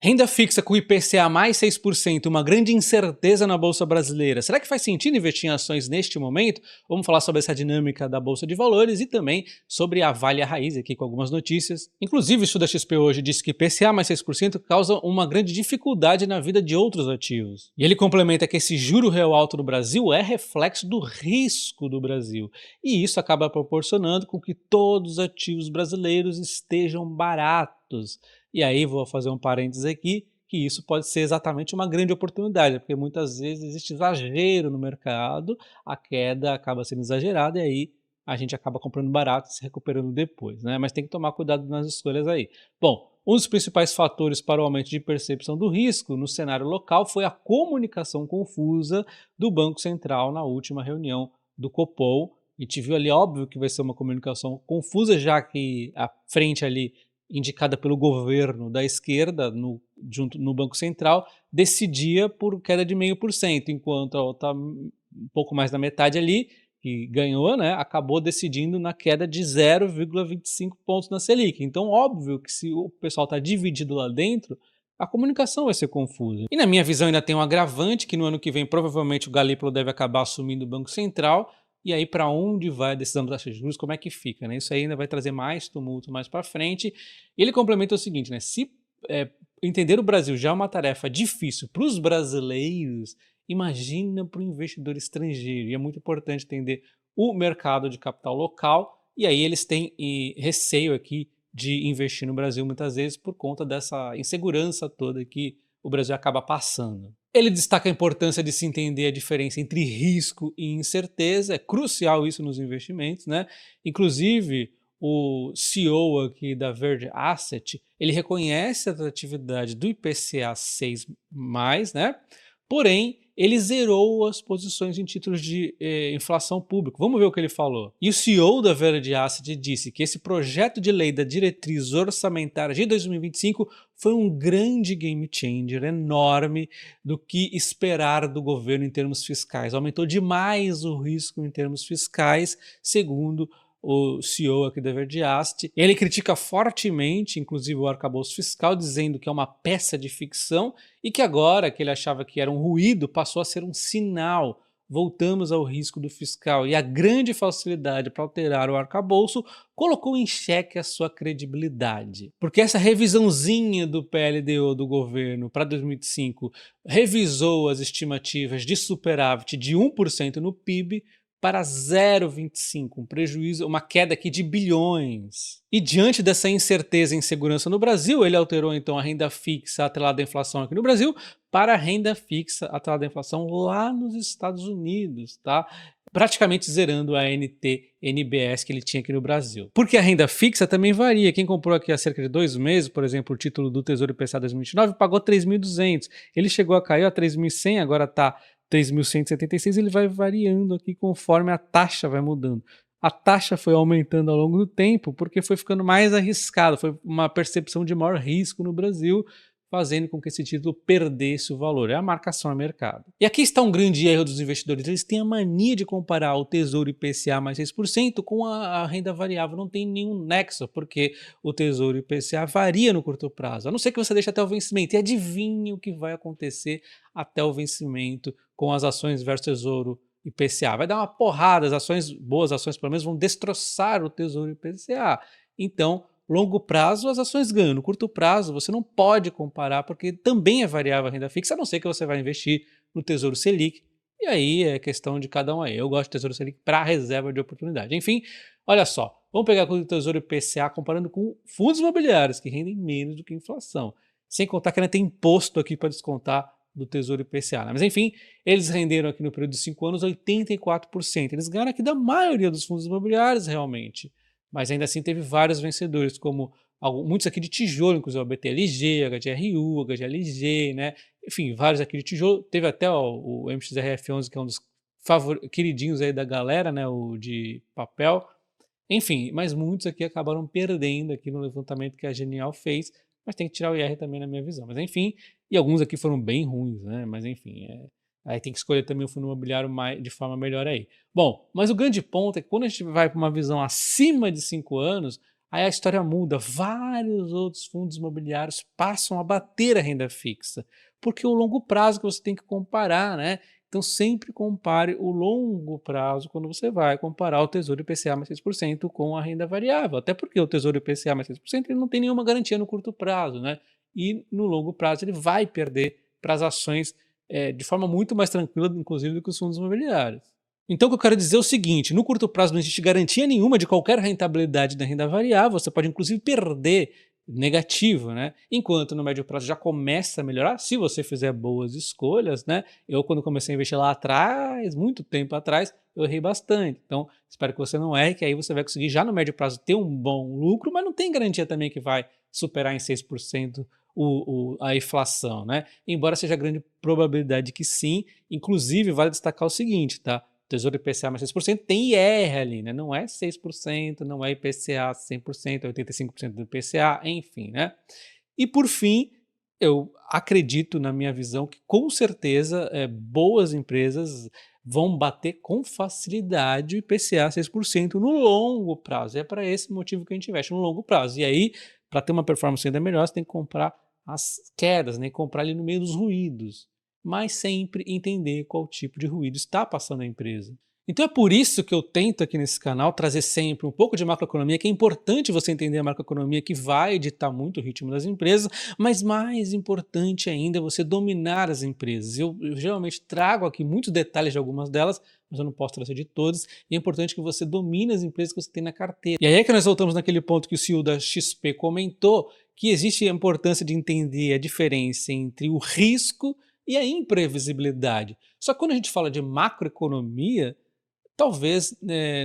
Renda fixa com IPCA mais 6%, uma grande incerteza na Bolsa Brasileira. Será que faz sentido investir em ações neste momento? Vamos falar sobre essa dinâmica da Bolsa de Valores e também sobre a Vale a Raiz aqui com algumas notícias. Inclusive, o estudo da XP hoje disse que IPCA mais 6% causa uma grande dificuldade na vida de outros ativos. E ele complementa que esse juro real alto do Brasil é reflexo do risco do Brasil. E isso acaba proporcionando com que todos os ativos brasileiros estejam baratos. E aí vou fazer um parênteses aqui, que isso pode ser exatamente uma grande oportunidade, porque muitas vezes existe exagero no mercado, a queda acaba sendo exagerada e aí a gente acaba comprando barato e se recuperando depois, né? Mas tem que tomar cuidado nas escolhas aí. Bom, um dos principais fatores para o aumento de percepção do risco no cenário local foi a comunicação confusa do Banco Central na última reunião do Copom. A gente viu ali, óbvio que vai ser uma comunicação confusa, já que a frente ali indicada pelo governo da esquerda junto no Banco Central, decidia por queda de 0,5%, enquanto a outra, um pouco mais da metade ali, que ganhou, né, acabou decidindo na queda de 0,25 pontos na Selic. Então, óbvio que se o pessoal está dividido lá dentro, a comunicação vai ser confusa. E na minha visão ainda tem um agravante, que no ano que vem provavelmente o Galípolo deve acabar assumindo o Banco Central, e aí para onde vai a decisão das taxas de juros, como é que fica, né? Isso aí ainda vai trazer mais tumulto mais para frente. Ele complementa o seguinte, né? Se entender o Brasil já é uma tarefa difícil para os brasileiros, imagina para o investidor estrangeiro. E é muito importante entender o mercado de capital local, e aí eles têm receio aqui de investir no Brasil muitas vezes por conta dessa insegurança toda que o Brasil acaba passando. Ele destaca a importância de se entender a diferença entre risco e incerteza, é crucial isso nos investimentos, né? Inclusive, o CEO aqui da Verde Asset, ele reconhece a atratividade do IPCA 6+, né? Porém, ele zerou as posições em títulos de inflação público. Vamos ver o que ele falou. E o CEO da Verde Asset disse que esse projeto de lei da diretriz orçamentária de 2025 foi um grande game changer, enorme, do que esperar do governo em termos fiscais. Aumentou demais o risco em termos fiscais, segundo o CEO aqui da Verdiast. Ele critica fortemente, inclusive, o arcabouço fiscal, dizendo que é uma peça de ficção e que agora, que ele achava que era um ruído, passou a ser um sinal. Voltamos ao risco do fiscal, e a grande facilidade para alterar o arcabouço colocou em xeque a sua credibilidade. Porque essa revisãozinha do PLDO do governo para 2025 revisou as estimativas de superávit de 1% no PIB para 0,25, um prejuízo, uma queda aqui de bilhões. E diante dessa incerteza e insegurança no Brasil, ele alterou então a renda fixa atrelada à inflação aqui no Brasil para a renda fixa atrelada à inflação lá nos Estados Unidos, tá? Praticamente zerando a NT-NBS que ele tinha aqui no Brasil. Porque a renda fixa também varia. Quem comprou aqui há cerca de 2 meses, por exemplo, o título do Tesouro IPCA 2029, pagou 3.200. Ele chegou a cair a 3.100, agora está 3.176, ele vai variando aqui conforme a taxa vai mudando. A taxa foi aumentando ao longo do tempo porque foi ficando mais arriscado, foi uma percepção de maior risco no Brasil, fazendo com que esse título perdesse o valor. É a marcação a mercado. E aqui está um grande erro dos investidores. Eles têm a mania de comparar o Tesouro IPCA mais 6% com a renda variável. Não tem nenhum nexo, porque o Tesouro IPCA varia no curto prazo. A não ser que você deixe até o vencimento. E adivinhe o que vai acontecer até o vencimento com as ações versus Tesouro IPCA. Vai dar uma porrada, as ações, boas ações pelo menos, vão destroçar o Tesouro IPCA. Então, longo prazo, as ações ganham. No curto prazo, você não pode comparar, porque também é variável a renda fixa, a não ser que você vai investir no Tesouro Selic. E aí é questão de cada um aí. Eu gosto do Tesouro Selic para reserva de oportunidade. Enfim, olha só. Vamos pegar o Tesouro IPCA comparando com fundos imobiliários, que rendem menos do que a inflação. Sem contar que ainda tem imposto aqui para descontar do Tesouro IPCA. Né? Mas enfim, eles renderam aqui no período de 5 anos 84%. Eles ganharam aqui da maioria dos fundos imobiliários realmente. Mas ainda assim teve vários vencedores, como muitos aqui de tijolo, inclusive o BTLG, HGRU, HGLG, né? Enfim, vários aqui de tijolo. Teve até o MXRF11, que é um dos queridinhos aí da galera, né? O de papel. Enfim, mas muitos aqui acabaram perdendo aqui no levantamento que a Genial fez, mas tem que tirar o IR também na minha visão. Mas enfim, e alguns aqui foram bem ruins, né? Mas enfim, aí tem que escolher também o fundo imobiliário de forma melhor aí. Bom, mas o grande ponto é que quando a gente vai para uma visão acima de 5 anos, Aí a história muda, vários outros fundos imobiliários passam a bater a renda fixa, porque o longo prazo que você tem que comparar, né? Então sempre compare o longo prazo quando você vai comparar o Tesouro IPCA mais 6% com a renda variável, até porque o Tesouro IPCA mais 6% ele não tem nenhuma garantia no curto prazo, né? E no longo prazo ele vai perder para as ações de forma muito mais tranquila, inclusive, do que os fundos imobiliários. Então o que eu quero dizer é o seguinte, no curto prazo não existe garantia nenhuma de qualquer rentabilidade da renda variável, você pode inclusive perder negativo, né? Enquanto no médio prazo já começa a melhorar, se você fizer boas escolhas, né? Eu quando comecei a investir lá atrás, muito tempo atrás, eu errei bastante. Então espero que você não erre, que aí você vai conseguir já no médio prazo ter um bom lucro, mas não tem garantia também que vai superar em 6% a inflação, né? Embora seja grande probabilidade que sim, inclusive vale destacar o seguinte, tá? Tesouro IPCA mais 6% tem IR ali, né? Não é 6%, não é IPCA 100%, é 85% do IPCA, enfim, né? E por fim, eu acredito na minha visão que com certeza boas empresas vão bater com facilidade o IPCA 6% no longo prazo. É para esse motivo que a gente investe no longo prazo. E aí, para ter uma performance ainda melhor, você tem que comprar as quedas, né? Comprar ali no meio dos ruídos, mas sempre entender qual tipo de ruído está passando a empresa. Então é por isso que eu tento aqui nesse canal trazer sempre um pouco de macroeconomia, que é importante você entender a macroeconomia que vai ditar muito o ritmo das empresas, mas mais importante ainda é você dominar as empresas. Eu geralmente trago aqui muitos detalhes de algumas delas, mas eu não posso trazer de todas, e é importante que você domine as empresas que você tem na carteira. E aí é que nós voltamos naquele ponto que o CEO da XP comentou, que existe a importância de entender a diferença entre o risco e a imprevisibilidade. Só que quando a gente fala de macroeconomia, talvez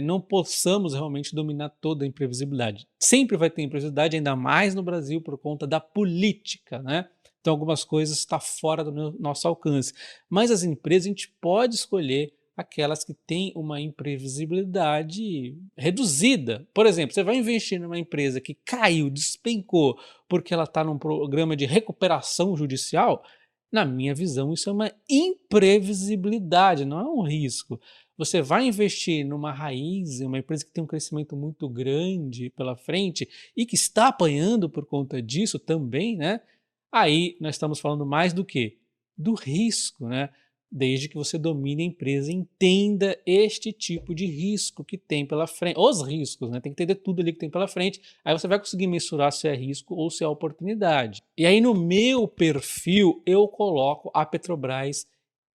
não possamos realmente dominar toda a imprevisibilidade. Sempre vai ter imprevisibilidade, ainda mais no Brasil, por conta da política, né? Então algumas coisas estão fora do nosso alcance. Mas as empresas a gente pode escolher aquelas que têm uma imprevisibilidade reduzida. Por exemplo, você vai investir numa empresa que caiu, despencou, porque ela está num programa de recuperação judicial, na minha visão isso é uma imprevisibilidade, não é um risco. Você vai investir numa raiz, uma empresa que tem um crescimento muito grande pela frente e que está apanhando por conta disso também, né? Aí nós estamos falando mais do que? Do risco, né? Desde que você domine a empresa, entenda este tipo de risco que tem pela frente, os riscos, né? Tem que entender tudo ali que tem pela frente, aí você vai conseguir mensurar se é risco ou se é oportunidade. E aí no meu perfil eu coloco a Petrobras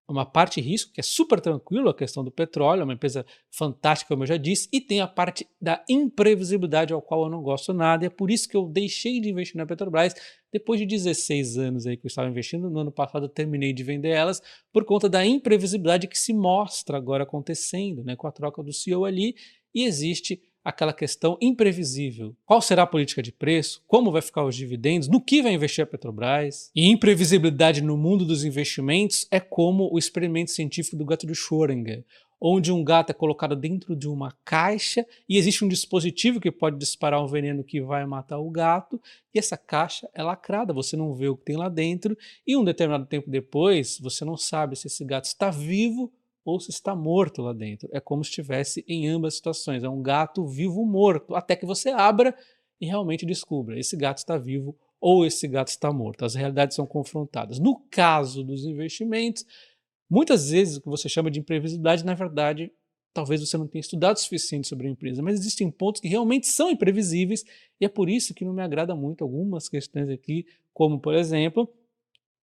uma parte risco, que é super tranquilo, a questão do petróleo, é uma empresa fantástica, como eu já disse, e tem a parte da imprevisibilidade, ao qual eu não gosto nada, e é por isso que eu deixei de investir na Petrobras, depois de 16 anos aí que eu estava investindo, no ano passado eu terminei de vender elas, por conta da imprevisibilidade que se mostra agora acontecendo, né, com a troca do CEO ali, e existe aquela questão imprevisível. Qual será a política de preço? Como vai ficar os dividendos? No que vai investir a Petrobras? E imprevisibilidade no mundo dos investimentos é como o experimento científico do gato de Schrödinger, onde um gato é colocado dentro de uma caixa e existe um dispositivo que pode disparar um veneno que vai matar o gato, e essa caixa é lacrada, você não vê o que tem lá dentro, e um determinado tempo depois, você não sabe se esse gato está vivo ou se está morto lá dentro. É como se estivesse em ambas situações. É um gato vivo morto, até que você abra e realmente descubra: esse gato está vivo ou esse gato está morto. As realidades são confrontadas. No caso dos investimentos, muitas vezes o que você chama de imprevisibilidade, na verdade, talvez você não tenha estudado o suficiente sobre a empresa, mas existem pontos que realmente são imprevisíveis, e é por isso que não me agrada muito algumas questões aqui, como, por exemplo,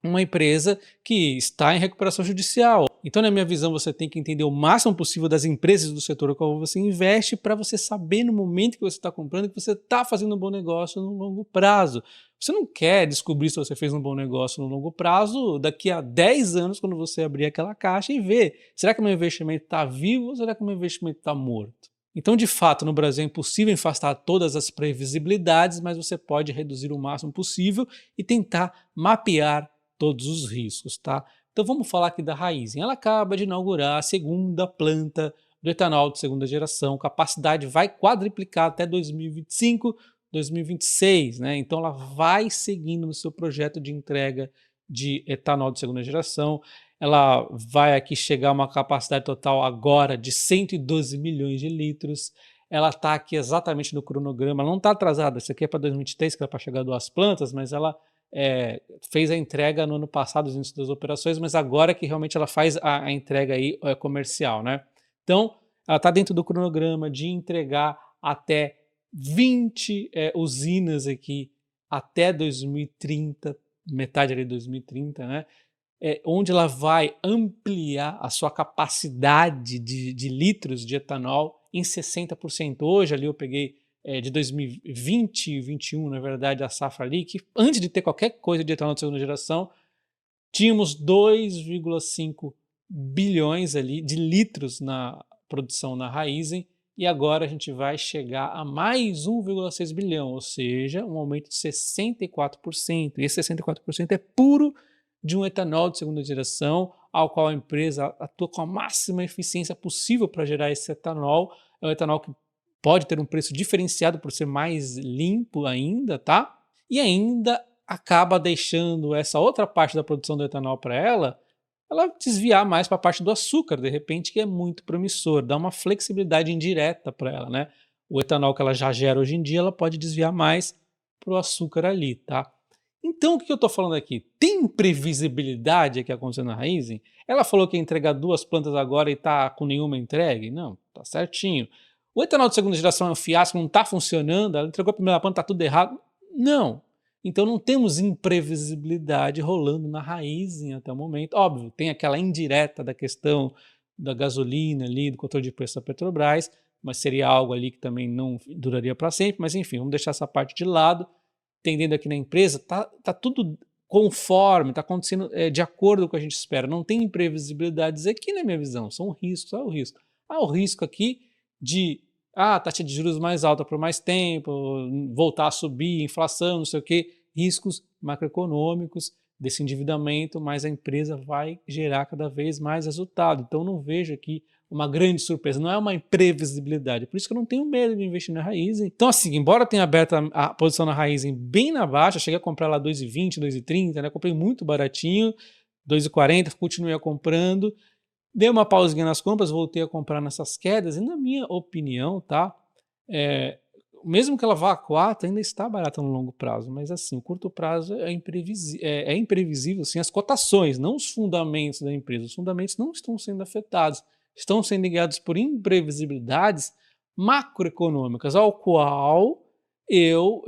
uma empresa que está em recuperação judicial. Então, na minha visão, você tem que entender o máximo possível das empresas do setor ao qual você investe, para você saber no momento que você está comprando que você está fazendo um bom negócio no longo prazo. Você não quer descobrir se você fez um bom negócio no longo prazo daqui a 10 anos, quando você abrir aquela caixa e ver: será que o meu investimento está vivo ou será que o meu investimento está morto? Então, de fato, no Brasil é impossível afastar todas as previsibilidades, mas você pode reduzir o máximo possível e tentar mapear todos os riscos, tá? Então vamos falar aqui da Raízen. Ela acaba de inaugurar a segunda planta do etanol de segunda geração, capacidade vai quadriplicar até 2025, 2026, né? Então ela vai seguindo no seu projeto de entrega de etanol de segunda geração. Ela vai aqui chegar a uma capacidade total agora de 112 milhões de litros. ela está aqui exatamente no cronograma, ela não está atrasada, isso aqui é para 2023, que é para chegar 2 plantas, mas ela fez a entrega no ano passado, os inícios das operações, mas agora que realmente ela faz a entrega aí, comercial, né. Então, ela está dentro do cronograma de entregar até 20 usinas aqui até 2030, metade ali de 2030, né, onde ela vai ampliar a sua capacidade de litros de etanol em 60%. Hoje ali eu peguei de 2020 e 21, na verdade, a safra ali, que antes de ter qualquer coisa de etanol de segunda geração, tínhamos 2,5 bilhões ali de litros na produção na Raízen, e agora a gente vai chegar a mais 1,6 bilhão, ou seja, um aumento de 64%. E esse 64% é puro de um etanol de segunda geração, ao qual a empresa atua com a máxima eficiência possível para gerar esse etanol. É um etanol que pode ter um preço diferenciado por ser mais limpo ainda, tá? E ainda acaba deixando essa outra parte da produção do etanol para ela desviar mais para a parte do açúcar, de repente, que é muito promissor, dá uma flexibilidade indireta para ela, né? O etanol que ela já gera hoje em dia, ela pode desviar mais para o açúcar ali, tá? Então, o que eu estou falando aqui? Tem previsibilidade aqui acontecendo na Raízen? Ela falou que ia entregar 2 plantas agora e está com nenhuma entregue? Não, tá certinho. O etanol de segunda geração é um fiasco, não está funcionando, ela entregou a primeira planta, está tudo errado? Não. Então não temos imprevisibilidade rolando na Raízen até o momento. Óbvio, tem aquela indireta da questão da gasolina ali, do controle de preço da Petrobras, mas seria algo ali que também não duraria para sempre, mas enfim, vamos deixar essa parte de lado. Entendendo aqui na empresa, tá tudo conforme, tá acontecendo de acordo com o que a gente espera, não tem imprevisibilidades aqui na minha visão, são riscos, o risco. O risco aqui de taxa de juros mais alta por mais tempo, voltar a subir, inflação, não sei o quê, riscos macroeconômicos desse endividamento, mas a empresa vai gerar cada vez mais resultado. Então não vejo aqui uma grande surpresa, não é uma imprevisibilidade, por isso que eu não tenho medo de investir na Raízen. Então assim, embora tenha aberto a posição na Raízen bem na baixa, cheguei a comprar lá 2,20, 2,30, né? Comprei muito baratinho, 2,40, continuei comprando, dei uma pausinha nas compras, voltei a comprar nessas quedas, e na minha opinião, tá? Mesmo que ela vá a 4, ainda está barata no longo prazo, mas assim, o curto prazo é imprevisível, sim, as cotações, não os fundamentos da empresa. Os fundamentos não estão sendo afetados, estão sendo guiados por imprevisibilidades macroeconômicas, ao qual eu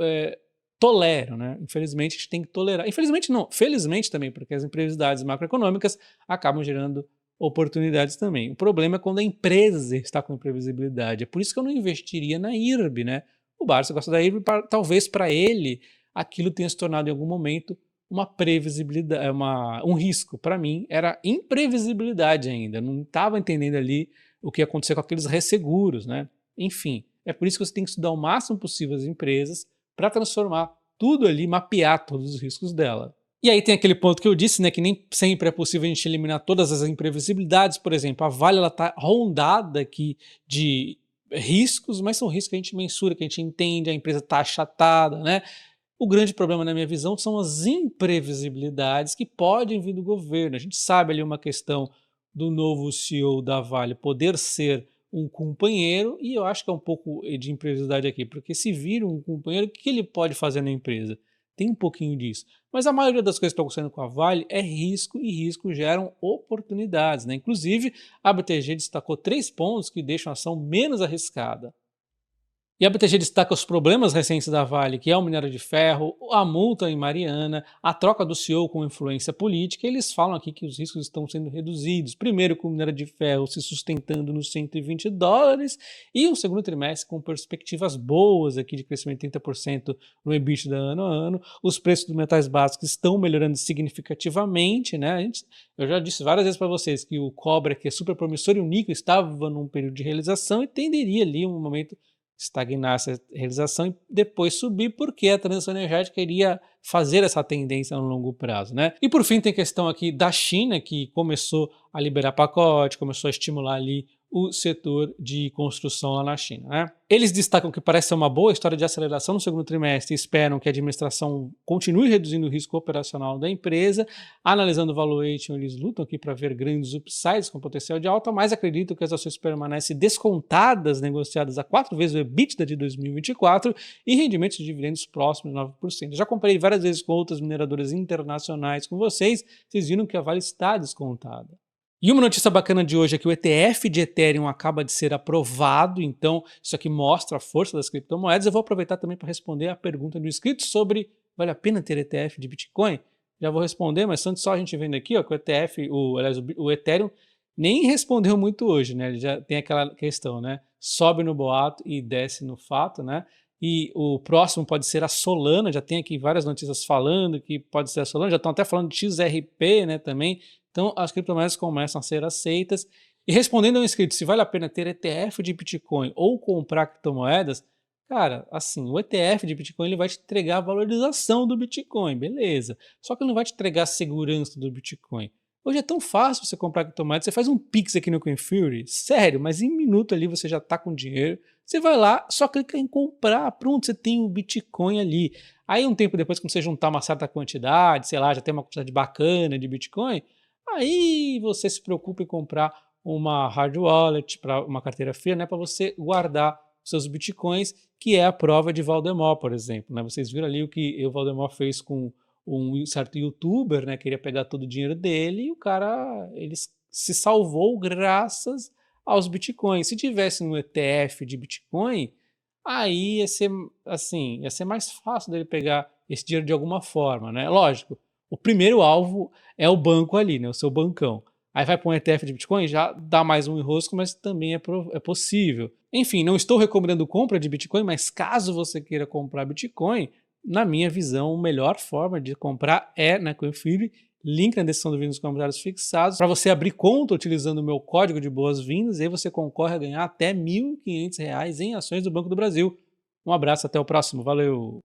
tolero, né? Infelizmente a gente tem que tolerar. Infelizmente não, felizmente também, porque as imprevisibilidades macroeconômicas acabam gerando oportunidades também. O problema é quando a empresa está com imprevisibilidade. É por isso que eu não investiria na IRB, né? O Barça gosta da IRB, talvez para ele aquilo tenha se tornado em algum momento uma previsibilidade, um risco. Para mim era imprevisibilidade ainda, não estava entendendo ali o que ia acontecer com aqueles resseguros, né? Enfim, é por isso que você tem que estudar o máximo possível as empresas para transformar tudo ali, mapear todos os riscos dela. E aí tem aquele ponto que eu disse, né, que nem sempre é possível a gente eliminar todas as imprevisibilidades. Por exemplo, a Vale está rondada aqui de riscos, mas são riscos que a gente mensura, que a gente entende, a empresa está achatada, né? O grande problema, na minha visão, são as imprevisibilidades que podem vir do governo. A gente sabe ali uma questão do novo CEO da Vale poder ser um companheiro, e eu acho que é um pouco de imprevisibilidade aqui, porque se vir um companheiro, o que ele pode fazer na empresa? Tem um pouquinho disso. Mas a maioria das coisas que estão acontecendo com a Vale é risco, e risco geram oportunidades, né? Inclusive, a BTG destacou 3 pontos que deixam a ação menos arriscada. E a BTG destaca os problemas recentes da Vale, que é o minério de ferro, a multa em Mariana, a troca do CEO com influência política. Eles falam aqui que os riscos estão sendo reduzidos. Primeiro, com o minério de ferro se sustentando nos $120, e o segundo trimestre com perspectivas boas aqui de crescimento de 30% no EBITDA ano a ano. Os preços dos metais básicos estão melhorando significativamente, né? Eu já disse várias vezes para vocês que o cobre, que é super promissor, e o níquel estava num período de realização e tenderia ali um momento estagnar essa realização e depois subir, porque a transição energética iria fazer essa tendência no longo prazo, né? E por fim tem questão aqui da China, que começou a liberar pacote, começou a estimular ali o setor de construção lá na China, né? Eles destacam que parece ser uma boa história de aceleração no segundo trimestre e esperam que a administração continue reduzindo o risco operacional da empresa. Analisando o valuation, eles lutam aqui para ver grandes upsides com potencial de alta, mas acreditam que as ações permanecem descontadas, negociadas a 4 vezes o EBITDA de 2024 e rendimentos de dividendos próximos de 9%. Já comprei várias vezes com outras mineradoras internacionais com vocês viram que a Vale está descontada. E uma notícia bacana de hoje é que o ETF de Ethereum acaba de ser aprovado, então isso aqui mostra a força das criptomoedas. Eu vou aproveitar também para responder a pergunta do inscrito sobre vale a pena ter ETF de Bitcoin? Já vou responder, mas antes só a gente vendo aqui ó, que o ETF, o Ethereum nem respondeu muito hoje, né? Ele já tem aquela questão, né? Sobe no boato e desce no fato, né? E o próximo pode ser a Solana, já tem aqui várias notícias falando que pode ser a Solana, já estão até falando de XRP, né, também. Então as criptomoedas começam a ser aceitas. E respondendo ao inscrito se vale a pena ter ETF de Bitcoin ou comprar criptomoedas, cara, assim, o ETF de Bitcoin ele vai te entregar a valorização do Bitcoin, beleza. Só que ele não vai te entregar a segurança do Bitcoin. Hoje é tão fácil você comprar criptomoedas, você faz um Pix aqui no CoinFury, sério, mas em um minuto ali você já está com dinheiro, você vai lá, só clica em comprar, pronto, você tem o Bitcoin ali. Aí um tempo depois, quando você juntar uma certa quantidade, sei lá, já tem uma quantidade bacana de Bitcoin, aí você se preocupa em comprar uma hard wallet, para uma carteira fria, né, para você guardar seus Bitcoins, que é a prova de Voldemort, por exemplo. Né? Vocês viram ali o que o Voldemort fez com um certo youtuber, né, queria pegar todo o dinheiro dele e o cara ele se salvou graças aos bitcoins. Se tivesse um ETF de Bitcoin, aí ia ser assim, ia ser mais fácil dele pegar esse dinheiro de alguma forma, né? Lógico, o primeiro alvo é o banco ali, né, o seu bancão. Aí vai para um ETF de Bitcoin, já dá mais um enrosco, mas também é possível. Enfim, não estou recomendando compra de Bitcoin, mas caso você queira comprar Bitcoin, na minha visão, a melhor forma de comprar é na CoinFury. Link na descrição do vídeo nos comentários fixados. Para você abrir conta utilizando o meu código de boas-vindas, aí você concorre a ganhar até R$ 1.500 em ações do Banco do Brasil. Um abraço, até o próximo. Valeu!